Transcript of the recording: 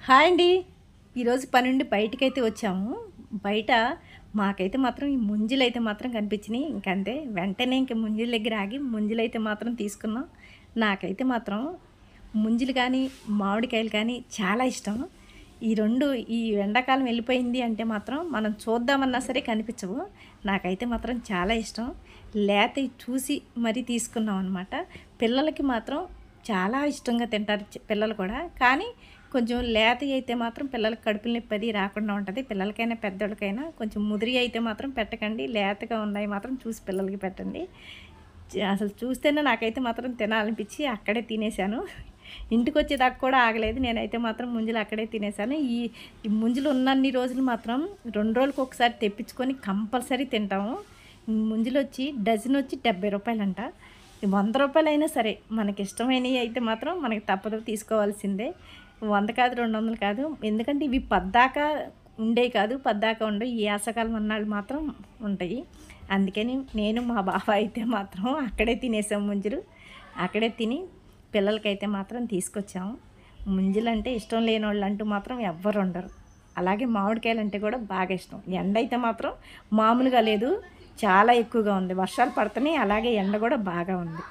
Hi అండి. ఈరోజు పని నుండి బయటికైతే వచ్చాము. బయట మాకైతే మాత్రం ఈ ముంజులైతే మాత్రం కనిపించినాయి. ఇంకంతే వెంటనే ఇంక ముంజుల దగ్గర ఆగి ముంజులైతే మాత్రం తీసుకున్నాం. నాకైతే మాత్రం ముంజులు కానీ, మామిడికాయలు కానీ చాలా ఇష్టం. ఈ 2 ఈ ఎండాకాలం వెళ్ళిపోయింది అంటే మాత్రం మనం చూద్దామన్నా సరే కనిపించవు. నాకైతే మాత్రం చాలా ఇష్టం. లేతయి చూసి మరీ తీసుకున్నాం అనమాట. పిల్లలకి మాత్రం చాలా ఇష్టంగా తింటారు పిల్లలు కూడా. కానీ కొంచెం లేతయి అయితే మాత్రం పిల్లలకి కడుపుల నొప్పి అది రాకుండా ఉంటుంది. పిల్లలకైనా పెద్దోళ్ళకైనా కొంచెం ముదిరి అయితే మాత్రం పెట్టకండి. లేతగా ఉన్నాయి మాత్రం చూసి పిల్లలకి పెట్టండి. అసలు చూస్తేనే నాకైతే మాత్రం తినాలనిపించి అక్కడే తినేసాను. ఇంటికి వచ్చేదాకా కూడా ఆగలేదు. నేనైతే మాత్రం ముంజలు అక్కడే తినేసాను. ఈ ముంజలు ఉన్నన్ని రోజులు మాత్రం 2 రోజులకు ఒకసారి తెప్పించుకొని కంపల్సరీ తింటాము. ముంజలు వచ్చి డజన్ వచ్చి 70 రూపాయలంట. 100 రూపాయలైనా సరే మనకి ఇష్టమైనవి అయితే మాత్రం మనకి తప్పదు, తీసుకోవాల్సిందే. 100 కాదు, 200 కాదు. ఎందుకంటే ఇవి పద్దాకా ఉండేవి కాదు, పద్దాకా ఉండవు. ఈ యాసకాలం అన్నాళ్ళు మాత్రం ఉంటాయి. అందుకని నేను మా బావ అయితే మాత్రం అక్కడే తినేసాం ముంజలు. అక్కడే తిని పిల్లలకైతే మాత్రం తీసుకొచ్చాము. ముంజలు అంటే ఇష్టం లేని వాళ్ళు అంటూ మాత్రం ఎవ్వరు ఉండరు. అలాగే మామిడికాయలు అంటే కూడా బాగా ఇష్టం. ఎండ అయితే మాత్రం మామూలుగా లేదు, చాలా ఎక్కువగా ఉంది. వర్షాలు పడుతున్నాయి, అలాగే ఎండ కూడా బాగా ఉంది.